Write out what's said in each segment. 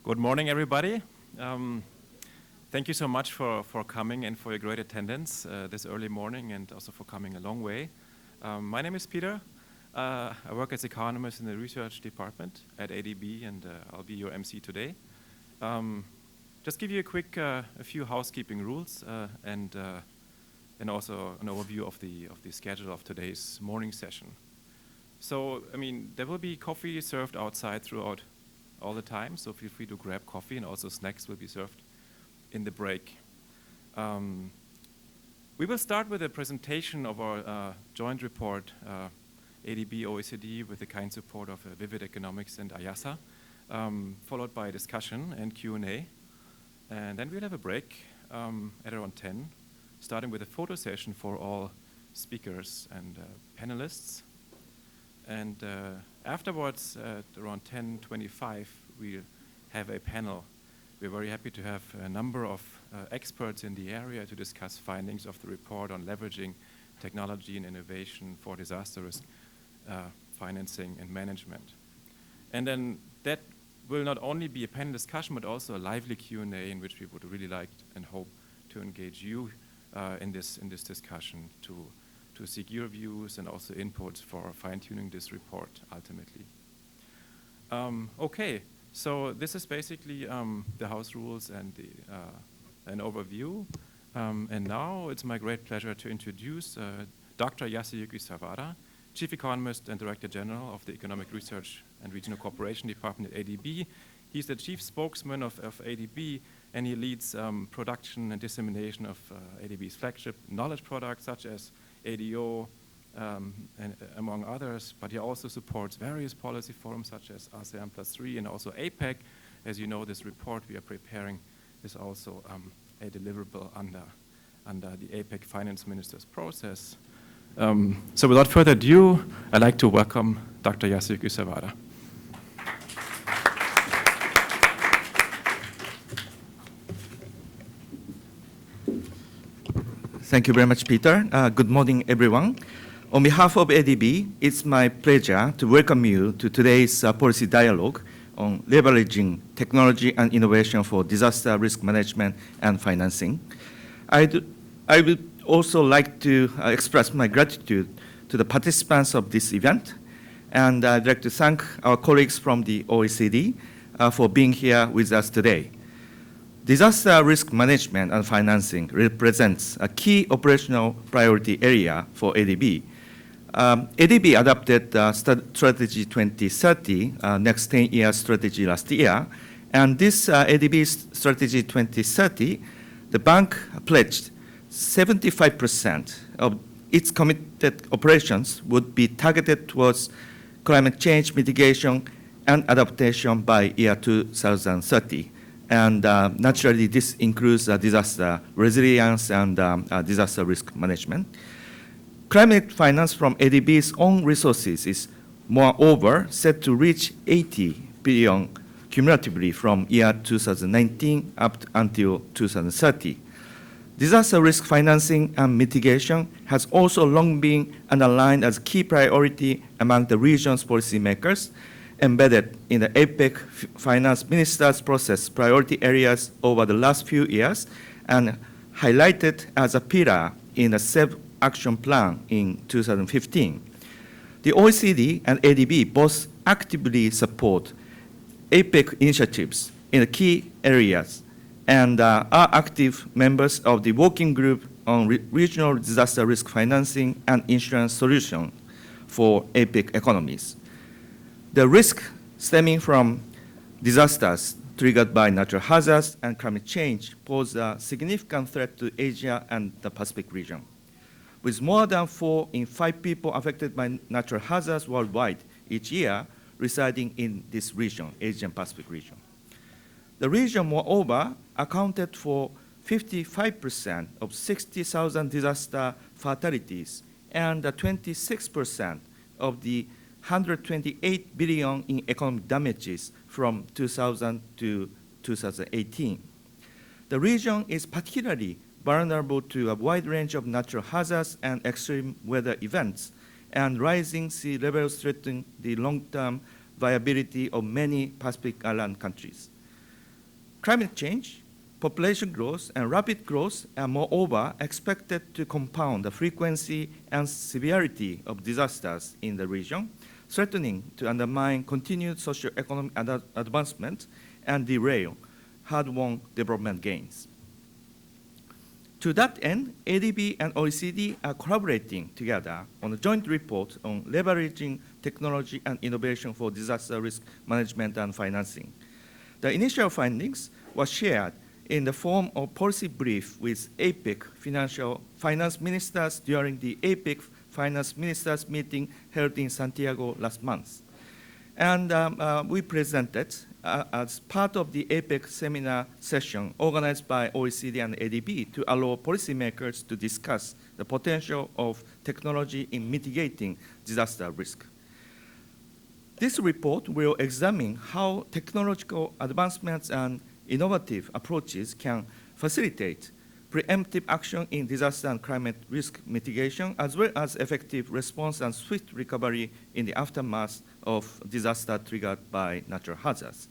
Good morning, everybody. Thank you so much for coming and for your great attendance this early morning, and also for coming a long way. My name is Peter. I work as economist in the research department at ADB, and I'll be your MC today. Just give you a few housekeeping rules and also an overview of the schedule of today's morning session. So, there will be coffee served outside throughout all the time, so feel free to grab coffee, and also snacks will be served in the break. We will start with a presentation of our joint report, ADB OECD, with the kind support of Vivid Economics and IASA, followed by a discussion and Q&A. And then we'll have a break at around 10, starting with a photo session for all speakers and panelists. And afterwards, at around 10:25, we'll have a panel. We're very happy to have a number of experts in the area to discuss findings of the report on leveraging technology and innovation for disaster risk financing and management. And then that will not only be a panel discussion, but also a lively Q&A in which we would really like and hope to engage you in this discussion to seek your views and also inputs for fine-tuning this report ultimately. Okay, so this is basically the house rules and an overview. And now it's my great pleasure to introduce Dr. Yasuyuki Sawada, Chief Economist and Director General of the Economic Research and Regional Cooperation Department at ADB. He's the chief spokesman of ADB, and he leads production and dissemination of ADB's flagship knowledge products such as ADO, and among others, but he also supports various policy forums such as ASEAN +3 and also APEC. As you know, this report we are preparing is also a deliverable under the APEC finance ministers process. So without further ado, I'd like to welcome Dr. Yasuyuki Sawada. Thank you very much, Peter. Good morning, everyone. On behalf of ADB, it's my pleasure to welcome you to today's policy dialogue on leveraging technology and innovation for disaster risk management and financing. I would also like to express my gratitude to the participants of this event, and I'd like to thank our colleagues from the OECD for being here with us today. Disaster risk management and financing represents a key operational priority area for ADB. ADB adopted Strategy 2030, next 10-year strategy last year, and this ADB Strategy 2030, the bank pledged 75% of its committed operations would be targeted towards climate change mitigation and adaptation by year 2030. And naturally, this includes disaster resilience and disaster risk management. Climate finance from ADB's own resources is, moreover, set to reach 80 billion cumulatively from year 2019 up until 2030. Disaster risk financing and mitigation has also long been underlined as a key priority among the region's policymakers, embedded in the APEC finance ministers process priority areas over the last few years, and highlighted as a pillar in the SEV action plan in 2015. The OECD and ADB both actively support APEC initiatives in the key areas and are active members of the working group on regional disaster risk financing and insurance solutions for APEC economies. The risk stemming from disasters triggered by natural hazards and climate change pose a significant threat to Asia and the Pacific region. With more than 4 in 5 people affected by natural hazards worldwide each year residing in this region, Asian Pacific region. The region, moreover, accounted for 55% of 60,000 disaster fatalities and 26% of the 128 billion in economic damages from 2000 to 2018. The region is particularly vulnerable to a wide range of natural hazards and extreme weather events, and rising sea levels threaten the long-term viability of many Pacific Island countries. Climate change, population growth, and rapid growth are moreover expected to compound the frequency and severity of disasters in the region, threatening to undermine continued socio-economic advancement and derail hard-won development gains. To that end, ADB and OECD are collaborating together on a joint report on leveraging technology and innovation for disaster risk management and financing. The initial findings were shared in the form of policy brief with APEC finance ministers during the APEC finance ministers meeting held in Santiago last month. And we presented as part of the APEC seminar session organized by OECD and ADB to allow policymakers to discuss the potential of technology in mitigating disaster risk. This report will examine how technological advancements and innovative approaches can facilitate preemptive action in disaster and climate risk mitigation, as well as effective response and swift recovery in the aftermath of disaster triggered by natural hazards.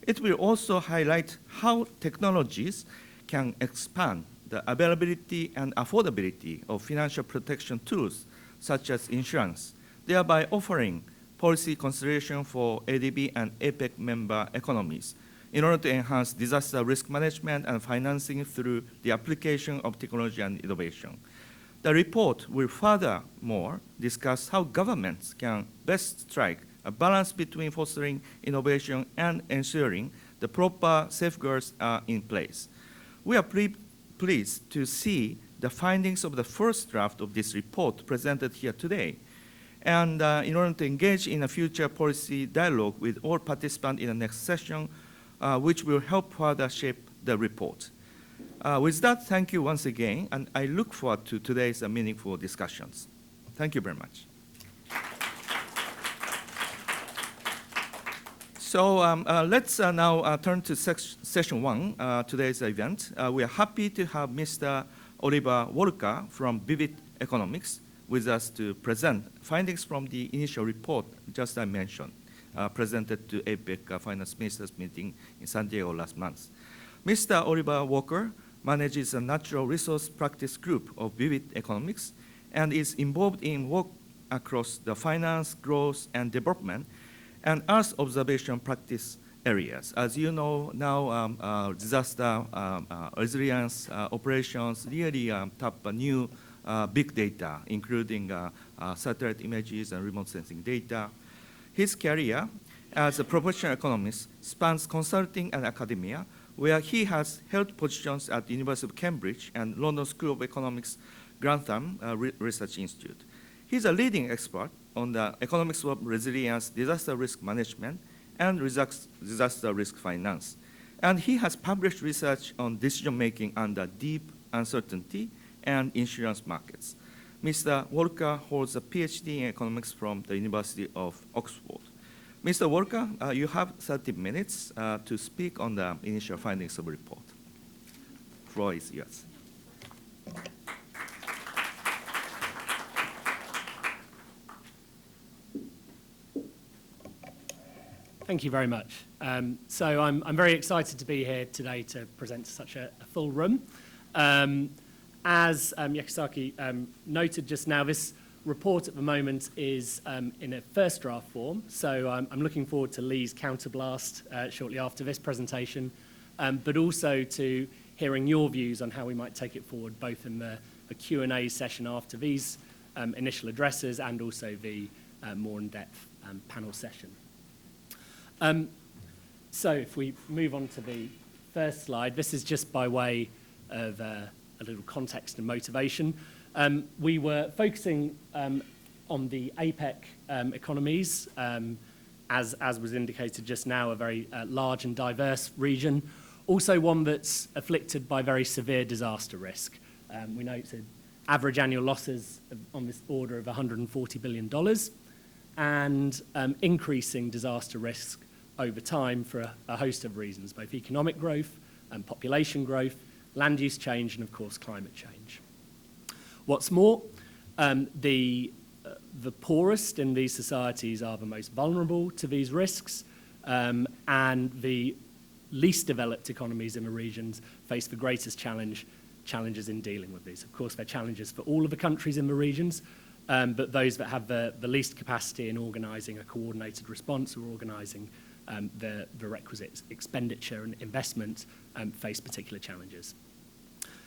It will also highlight how technologies can expand the availability and affordability of financial protection tools, such as insurance, thereby offering policy consideration for ADB and APEC member economies in order to enhance disaster risk management and financing through the application of technology and innovation. The report will furthermore discuss how governments can best strike a balance between fostering innovation and ensuring the proper safeguards are in place. We are pleased to see the findings of the first draft of this report presented here today. And in order to engage in a future policy dialogue with all participants in the next session, which will help further shape the report. With that, thank you once again, and I look forward to today's meaningful discussions. Thank you very much. So let's now turn to session one, today's event. We are happy to have Mr. Oliver Walker from Vivid Economics with us to present findings from the initial report just I mentioned, presented to APEC Finance Ministers meeting in Santiago last month. Mr. Oliver Walker manages a natural resource practice group of Vivid Economics and is involved in work across the finance, growth, and development and Earth observation practice areas. As you know, now disaster resilience operations really tap new big data, including satellite images and remote sensing data. His career as a professional economist spans consulting and academia, where he has held positions at the University of Cambridge and London School of Economics Grantham Research Institute. He's a leading expert on the economics of resilience, disaster risk management, and disaster risk finance. And he has published research on decision-making under deep uncertainty and insurance markets. Mr. Walker holds a PhD in economics from the University of Oxford. Mr. Walker, you have 30 minutes to speak on the initial findings of the report. The floor is yours. Thank you very much. So I'm very excited to be here today to present to such a full room. As Yakisaki noted just now, this report at the moment is in a first draft form, so I'm looking forward to Lee's counterblast shortly after this presentation, but also to hearing your views on how we might take it forward, both in the Q&A session after these initial addresses and also the more in-depth panel session. So if we move on to the first slide, this is just by way of a little context and motivation. We were focusing on the APEC economies, as was indicated just now, a very large and diverse region, also one that's afflicted by very severe disaster risk. We noted average annual losses on this order of $140 billion and increasing disaster risk over time for a host of reasons, both economic growth and population growth, land use change, and of course climate change. What's more, the poorest in these societies are the most vulnerable to these risks, and the least developed economies in the regions face the greatest challenges in dealing with these. Of course, they're challenges for all of the countries in the regions, but those that have the least capacity in organising a coordinated response or organising the requisite expenditure and investment face particular challenges.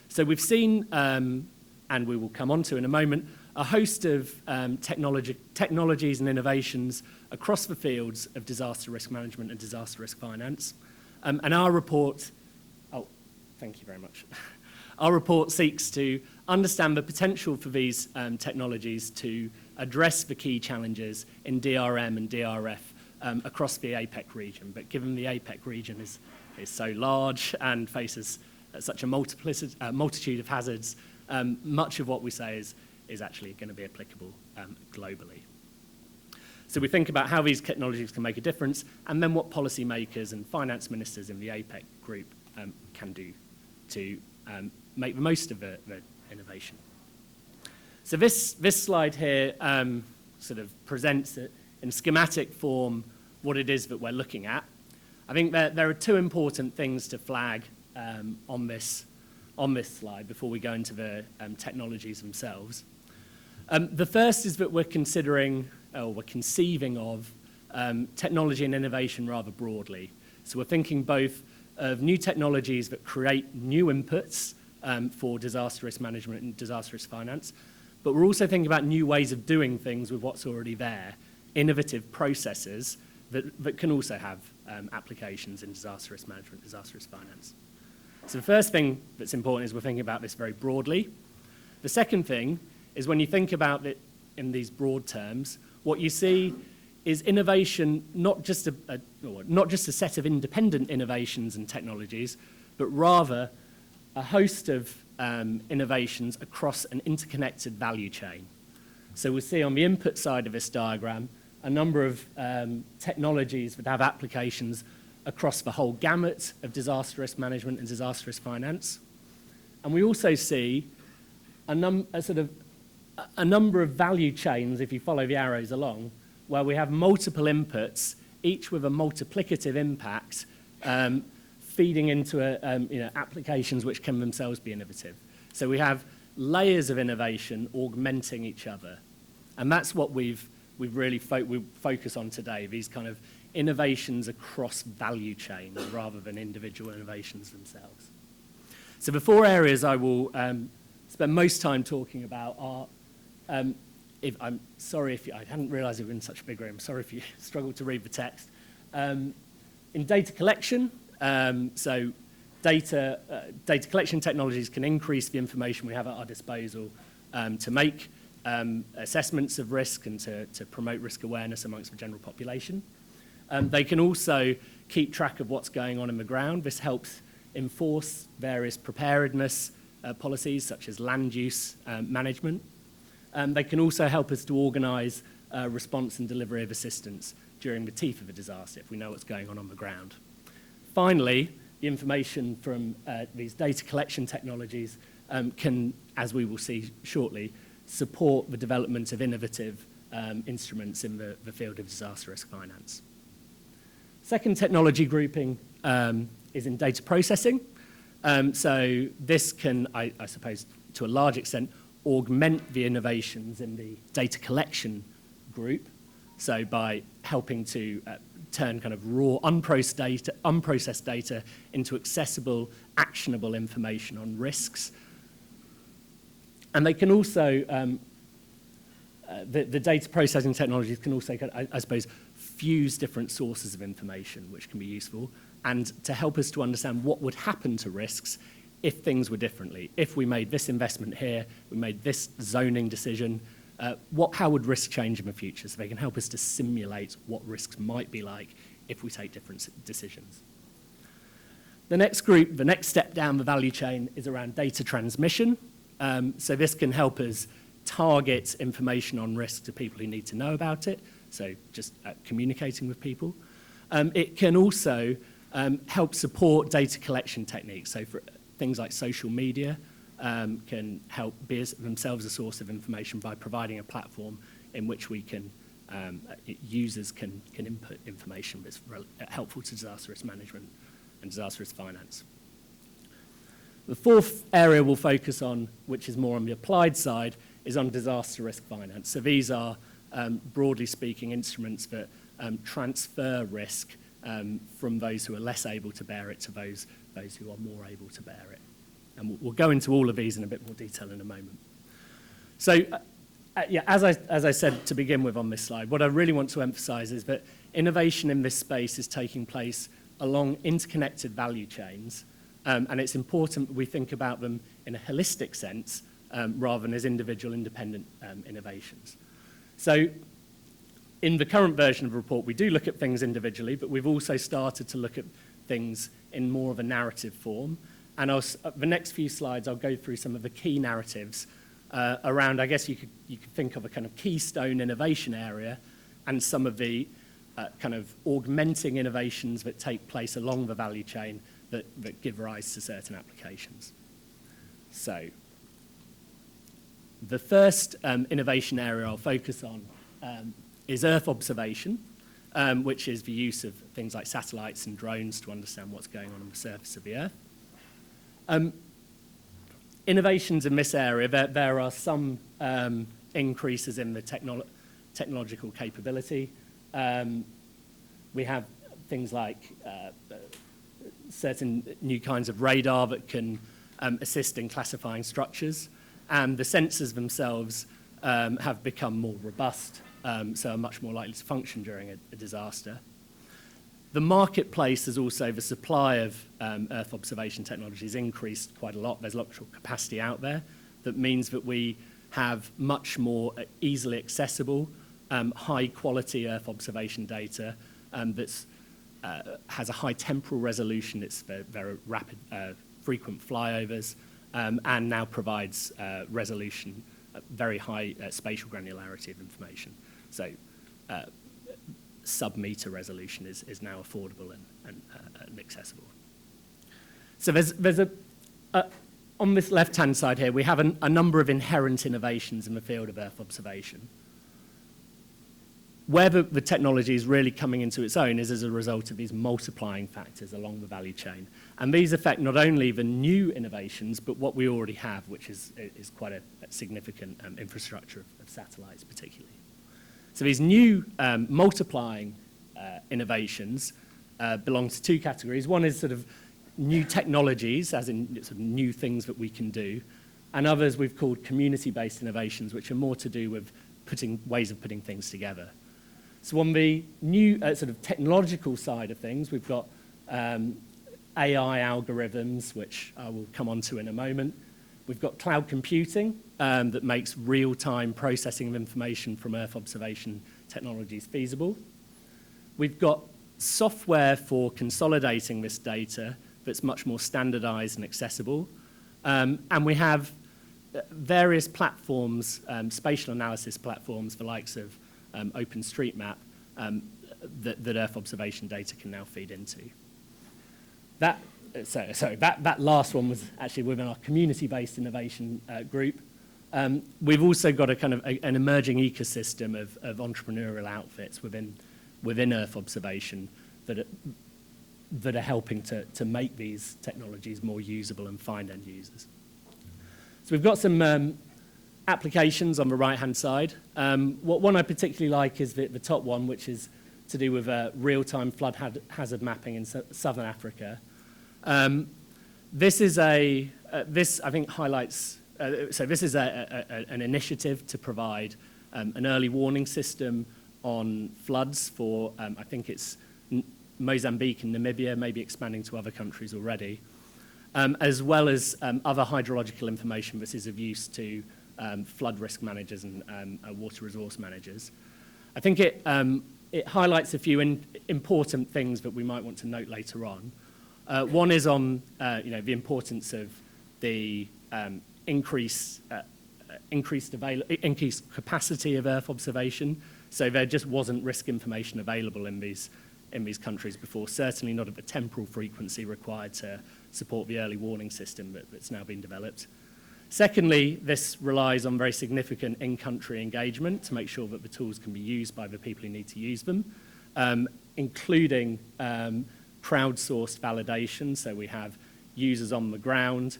So we've seen, and we will come on to in a moment, a host of technologies and innovations across the fields of disaster risk management and disaster risk finance. And our report, thank you very much. Our report seeks to understand the potential for these technologies to address the key challenges in DRM and DRF across the APEC region. But given the APEC region is so large and faces such a multitude of hazards, much of what we say is actually going to be applicable globally. So we think about how these technologies can make a difference, and then what policymakers and finance ministers in the APEC group can do to make the most of the innovation. So this slide here sort of presents in schematic form what it is that we're looking at. I think there are two important things to flag on this slide before we go into the technologies themselves. The first is that we're conceiving of technology and innovation rather broadly. So we're thinking both of new technologies that create new inputs for disaster risk management and disaster risk finance, but we're also thinking about new ways of doing things with what's already there, innovative processes that can also have applications in disaster risk management, disaster risk finance. So the first thing that's important is we're thinking about this very broadly. The second thing is when you think about it in these broad terms, what you see is innovation, not just a set of independent innovations and technologies, but rather a host of innovations across an interconnected value chain. So we see on the input side of this diagram a number of technologies that have applications across the whole gamut of disaster risk management and disaster risk finance. And we also see a number of value chains, if you follow the arrows along, where we have multiple inputs, each with a multiplicative impact, feeding into applications which can themselves be innovative. So we have layers of innovation augmenting each other. And that's what we focus on today, these kind of innovations across value chains rather than individual innovations themselves. So the four areas I will spend most time talking about are, I'm sorry if I hadn't realized it was in such a big room, sorry if you struggled to read the text. In data collection, so data collection technologies can increase the information we have at our disposal to make assessments of risk and to promote risk awareness amongst the general population. They can also keep track of what's going on in the ground. This helps enforce various preparedness policies such as land use management. They can also help us to organise response and delivery of assistance during the teeth of a disaster if we know what's going on the ground. Finally, the information from these data collection technologies can, as we will see shortly, support the development of innovative instruments in the field of disaster risk finance. Second technology grouping is in data processing. So this can, I suppose, to a large extent, augment the innovations in the data collection group. So by helping to turn kind of raw, unprocessed data into accessible, actionable information on risks. And they can also, the data processing technologies can also, I suppose, fuse different sources of information, which can be useful, and to help us to understand what would happen to risks if things were differently. If we made this investment here, we made this zoning decision, how would risk change in the future? So they can help us to simulate what risks might be like if we take different decisions. The next group, the next step down the value chain is around data transmission. So this can help us target information on risk to people who need to know about it, so just communicating with people. It can also help support data collection techniques. So for things like social media can help be themselves a source of information by providing a platform in which we can, users can input information that's helpful to disaster risk management and disaster risk finance. The fourth area we'll focus on, which is more on the applied side, is on disaster risk finance. So these are, broadly speaking, instruments that transfer risk from those who are less able to bear it to those who are more able to bear it. And we'll go into all of these in a bit more detail in a moment. So, yeah, as I said to begin with on this slide, what I really want to emphasize is that innovation in this space is taking place along interconnected value chains, and it's important that we think about them in a holistic sense rather than as individual independent innovations. So in the current version of the report, we do look at things individually, but we've also started to look at things in more of a narrative form. And the next few slides, I'll go through some of the key narratives around, I guess you could think of a kind of keystone innovation area and some of the kind of augmenting innovations that take place along the value chain that give rise to certain applications. So the first innovation area I'll focus on is Earth observation, which is the use of things like satellites and drones to understand what's going on the surface of the Earth. Innovations in this area, there are some increases in the technological capability. We have things like certain new kinds of radar that can assist in classifying structures, and the sensors themselves have become more robust, so are much more likely to function during a disaster. The marketplace has also, the supply of Earth observation technologies increased quite a lot. There's lots of capacity out there. That means that we have much more easily accessible, high quality Earth observation data that's has a high temporal resolution. It's very rapid, frequent flyovers, and now provides resolution, very high spatial granularity of information. So sub-meter resolution is now affordable and accessible. So there's on this left-hand side here, we have a number of inherent innovations in the field of Earth observation. Where the technology is really coming into its own is as a result of these multiplying factors along the value chain. And these affect not only the new innovations, but what we already have, which is quite a significant infrastructure of satellites particularly. So these new multiplying innovations belong to two categories. One is sort of new technologies, as in sort of new things that we can do, and others we've called community-based innovations, which are more to do with ways of putting things together. So on the new sort of technological side of things, we've got AI algorithms, which I will come on to in a moment. We've got cloud computing that makes real-time processing of information from Earth observation technologies feasible. We've got software for consolidating this data that's much more standardized and accessible. And we have various platforms, spatial analysis platforms, the likes of OpenStreetMap, that Earth observation data can now feed into. That last one was actually within our community-based innovation group. We've also got a kind of an emerging ecosystem of entrepreneurial outfits within Earth observation that are helping to make these technologies more usable and find end users. So we've got some applications on the right-hand side. One I particularly like is the top one, which is to do with real-time flood hazard mapping in southern Africa. This I think highlights. So this is an initiative to provide an early warning system on floods for I think it's Mozambique and Namibia, maybe expanding to other countries already, as well as other hydrological information that is of use to flood risk managers and water resource managers. I think it highlights a few important things that we might want to note later on. One is on the importance of the increased capacity of Earth observation. So there just wasn't risk information available in these countries before, certainly not at the temporal frequency required to support the early warning system that's now been developed. Secondly, this relies on very significant in-country engagement to make sure that the tools can be used by the people who need to use them, including crowdsourced validation, so we have users on the ground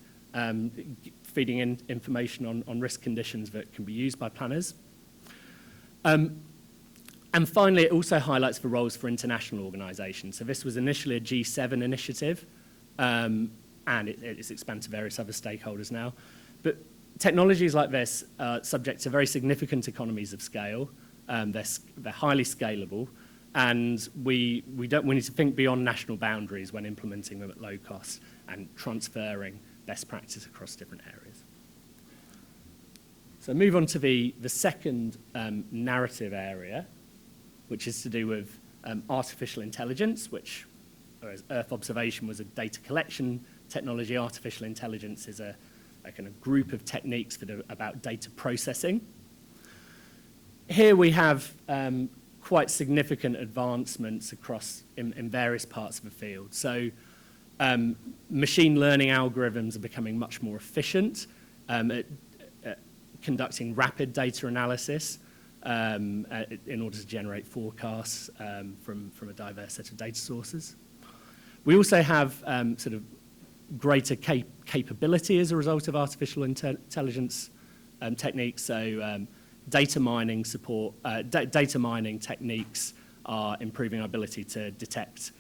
feeding in information on risk conditions that can be used by planners. And finally, it also highlights the roles for international organisations. So this was initially a G7 initiative, and it's expanded to various other stakeholders now. But technologies like this are subject to very significant economies of scale. They're highly scalable, and we need to think beyond national boundaries when implementing them at low cost and transferring best practice across different areas. So move on to the second narrative area, which is to do with artificial intelligence, which, whereas Earth observation was a data collection technology, artificial intelligence is a kind of group of techniques that are about data processing. Here we have quite significant advancements across in various parts of the field. So machine learning algorithms are becoming much more efficient at conducting rapid data analysis in order to generate forecasts from a diverse set of data sources. We also have sort of greater capability as a result of artificial intelligence techniques. So data mining support, data mining techniques are improving our ability to detect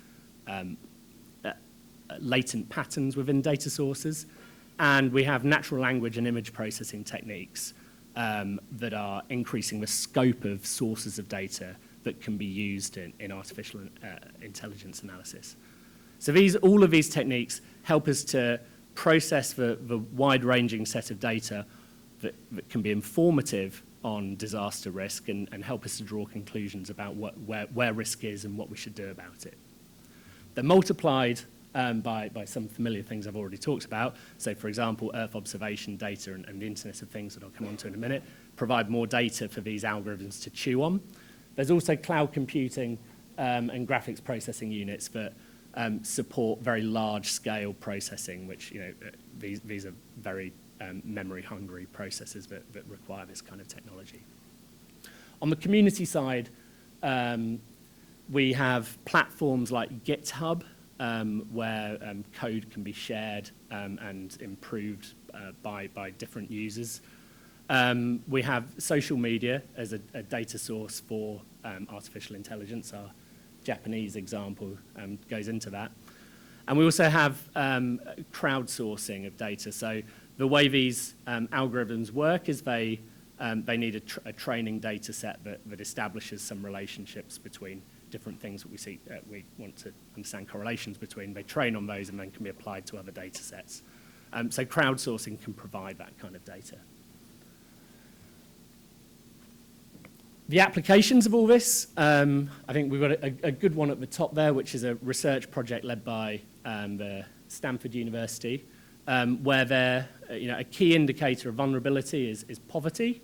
latent patterns within data sources. And we have natural language and image processing techniques that are increasing the scope of sources of data that can be used in artificial intelligence analysis. So all of these techniques help us to process the wide-ranging set of data that can be informative on disaster risk and help us to draw conclusions about where risk is and what we should do about it. They're multiplied by some familiar things I've already talked about. So, for example, Earth observation data and the Internet of Things that I'll come on to in a minute provide more data for these algorithms to chew on. There's also cloud computing and graphics processing units that support very large-scale processing, which, you know, these are very memory-hungry processes that require this kind of technology. On the community side, we have platforms like GitHub, where code can be shared and improved by different users. We have social media as a data source for artificial intelligence. Our Japanese example goes into that. And we also have crowdsourcing of data. So the way these algorithms work is they need a training data set that establishes some relationships between different things that we see, we want to understand correlations between. They train on those and then can be applied to other data sets. So crowdsourcing can provide that kind of data. The applications of all this, I think we've got a good one at the top there, which is a research project led by the Stanford University, where a key indicator of vulnerability is poverty.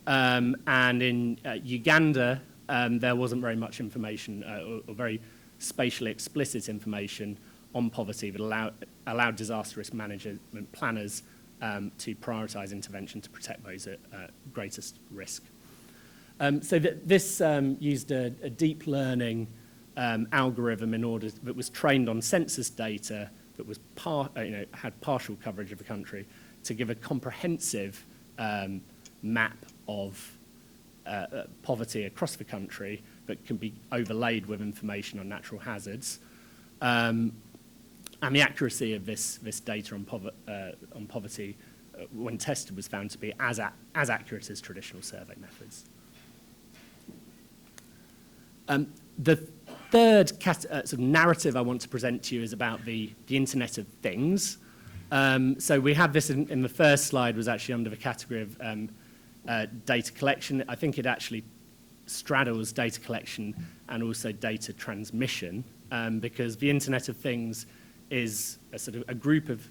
And in Uganda, there wasn't very much information or very spatially explicit information on poverty that allowed disaster risk management planners to prioritize intervention to protect those at greatest risk. So this used a deep learning algorithm that was trained on census data that was had partial coverage of the country to give a comprehensive map of poverty across the country that can be overlaid with information on natural hazards. And the accuracy of this data on poverty, when tested, was found to be as accurate as traditional survey methods. The third sort of narrative I want to present to you is about the Internet of Things. So we have this in the first slide, was actually under the category of data collection. I think it actually straddles data collection and also data transmission, because the Internet of Things is a sort of a group of,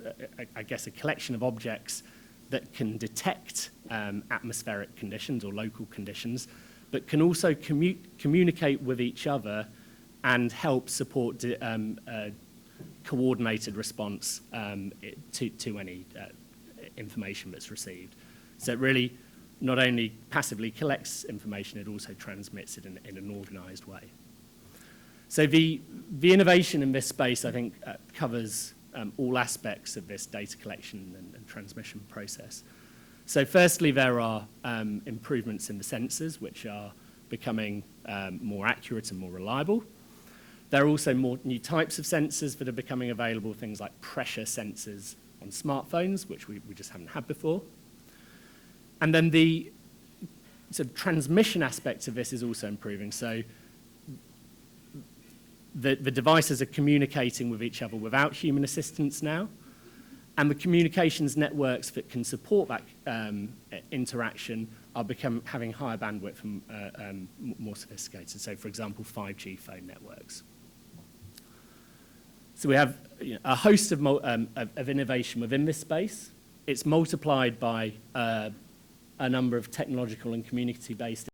I guess, a collection of objects that can detect atmospheric conditions or local conditions, but can also communicate with each other and help support coordinated response to any information that's received. So it really not only passively collects information, it also transmits it in an organized way. So the innovation in this space, I think, covers all aspects of this data collection and transmission process. So firstly, there are improvements in the sensors, which are becoming more accurate and more reliable. There are also more new types of sensors that are becoming available, things like pressure sensors on smartphones, which we just haven't had before. And then the sort of transmission aspect of this is also improving. So the devices are communicating with each other without human assistance now. And the communications networks that can support that interaction are having higher bandwidth and more sophisticated. So, for example, 5G phone networks. So we have a host of innovation within this space. It's multiplied by a number of technological and community-based